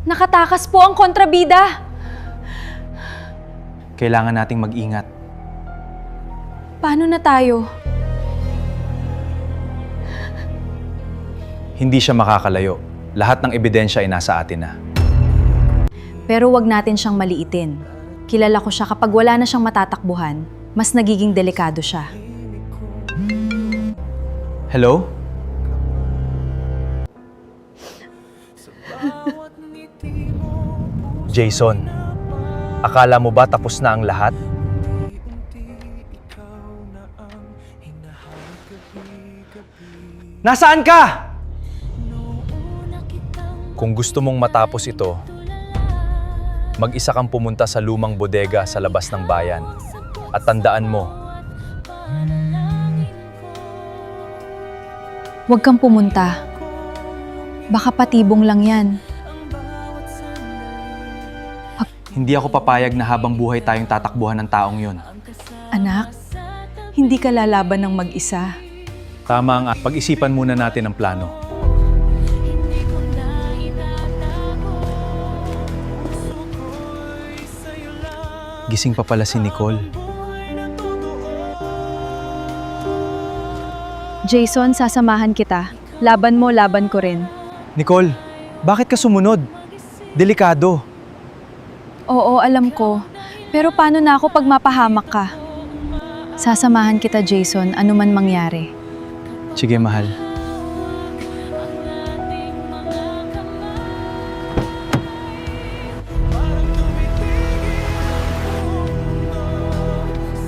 Nakatakas po ang kontrabida. Kailangan nating mag-ingat. Paano na tayo? Hindi siya makakalayo. Lahat ng ebidensya ay nasa atin na. Pero wag natin siyang maliitin. Kilala ko siya kapag wala na siyang matatakbuhan, mas nagiging delikado siya. Hello? Jason, akala mo ba tapos na ang lahat? Nasaan ka? Kung gusto mong matapos ito, mag-isa kang pumunta sa lumang bodega sa labas ng bayan. At tandaan mo, Huwag kang pumunta. Baka patibong lang yan. hindi ako papayag na habang buhay tayong tatakbuhan ng taong yon. Anak, hindi ka lalaban ng mag-isa. Tama ang pag-isipan muna natin ang plano. Gising pa pala si Nicole. Jason, sasamahan kita. Laban mo, laban ko rin. Nicole, bakit ka sumunod? Delikado. Oo, alam ko. Pero paano na ako pag mapahamak ka? Sasamahan kita, Jason, anuman mangyari. Sige, mahal.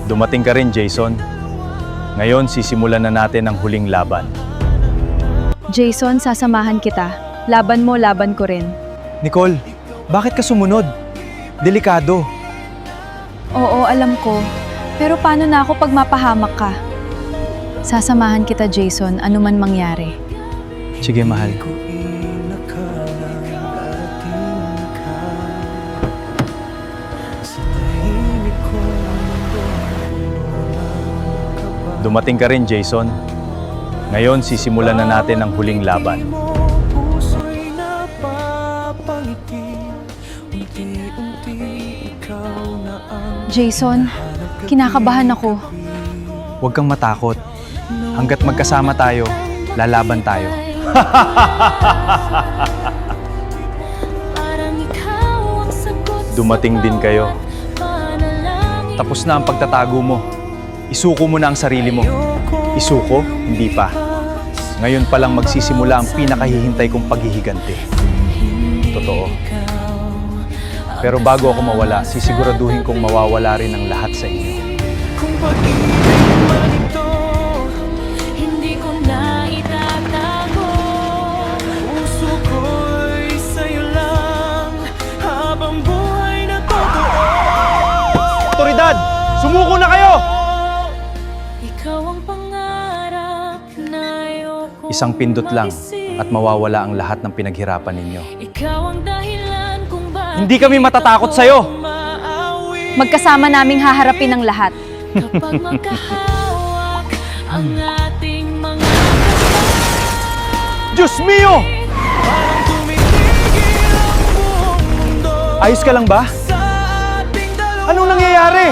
Dumating ka rin, Jason. Ngayon, sisimulan na natin ang huling laban. Jason, sasamahan kita. Laban mo, laban ko rin. Nicole, bakit ka sumunod? Delikado. Oo, alam ko. Pero paano na ako pag mapahamak ka? Sasamahan kita, Jason, anuman mangyari. Sige, mahal. Dumating ka rin, Jason. Ngayon, sisimulan na natin ang huling laban. Jason, kinakabahan ako. Huwag kang matakot. Hanggat magkasama tayo, lalaban tayo. Dumating din kayo. Tapos na ang pagtatago mo. Isuko mo na ang sarili mo. Isuko? Hindi pa. Ngayon pa lang magsisimula ang pinakahihintay kong paghihiganti. Totoo. Pero bago ako mawala, sisiguraduhin kong mawawala rin ang lahat sa inyo. Kung pag-ibig man ito, hindi ko na itatago. Puso ko'y sa'yo lang, habang buhay na totoo. Otoridad! Sumuko na kayo! Ikaw ang pangarap na ayoko Isang pindot lang at mawawala ang lahat ng pinaghirapan ninyo. Ikaw ang dahilan kung bakit Hindi kami matatakot sa'yo! maawi. Magkasama naming haharapin ang lahat. Kapag magkahawak ang ating mga Diyos mio! parang tumitigil ang buong mundo Ayos ka lang ba? sa ating dalawa. Anong nangyayari?